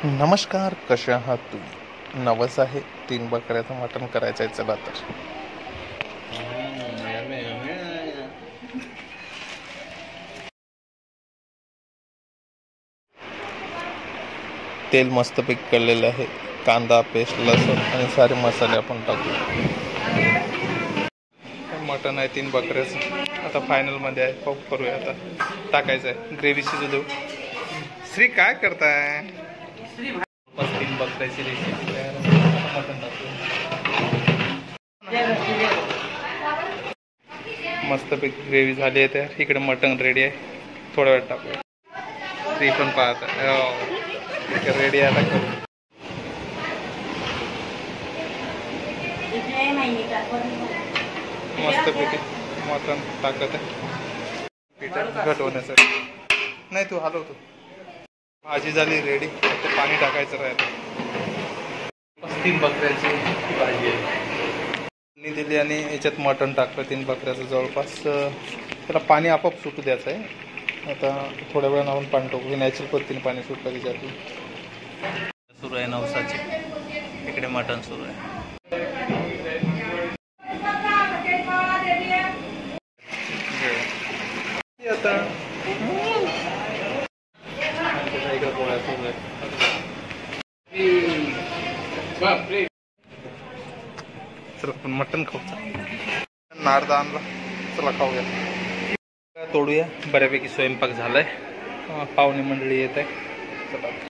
नमस्कार, कसे आहात तुम्ही? नवस आहे 3 बकऱ्याचं मटण करायचं आहे. चला तर तेल मस्तपैकी कळलेलं आहे. कांदा पेस्ट, लसूण आणि सारे मसाले आपण टाकू. मटण आहे 3 बकऱ्याचं. आता फायनलमध्ये आहे. पाऊ करूया आता. टाकायचं आहे, ग्रेव्ही शिजू देऊ. श्री काय करताय? 3 बकऱ्याची रेसिपी तयार. मटण टाकू. मस्तपैकी ग्रेव्ही झाली आहे तयार. इकडे मटण रेडी आहे. थोडा वेळ टाकूया. ती पण पाहत आहे रेडी आहे. आता करू मस्तपैकी मटण टाकत आहे पिठात घट होण्यासाठी. नाही तू हलवतो. भाजी झाली रेडी. फक्त पाणी टाकायचं राहिलं. 3 बकऱ्याची भाजी आहे दिली आणि याच्यात मटण टाकलं 3 बकऱ्याचं. जवळपास त्याला पाणी आपोआप सुटू द्यायचं आहे. आता थोड्या वेळानं आपण पाणी टाकू. नॅचरल पद्धतीने पाणी सुटलं त्याच्यातून. सुरू आहे नवसाची. इकडे मटण सुरू आहे. आता इकडे पोळ्या सुरू आहे. चला पण मटण खाऊ. नारदा आणला. चला खाऊया. तोडूया. बऱ्यापैकी स्वयंपाक झालाय. पाहुणे मंडळी येत आहे. चला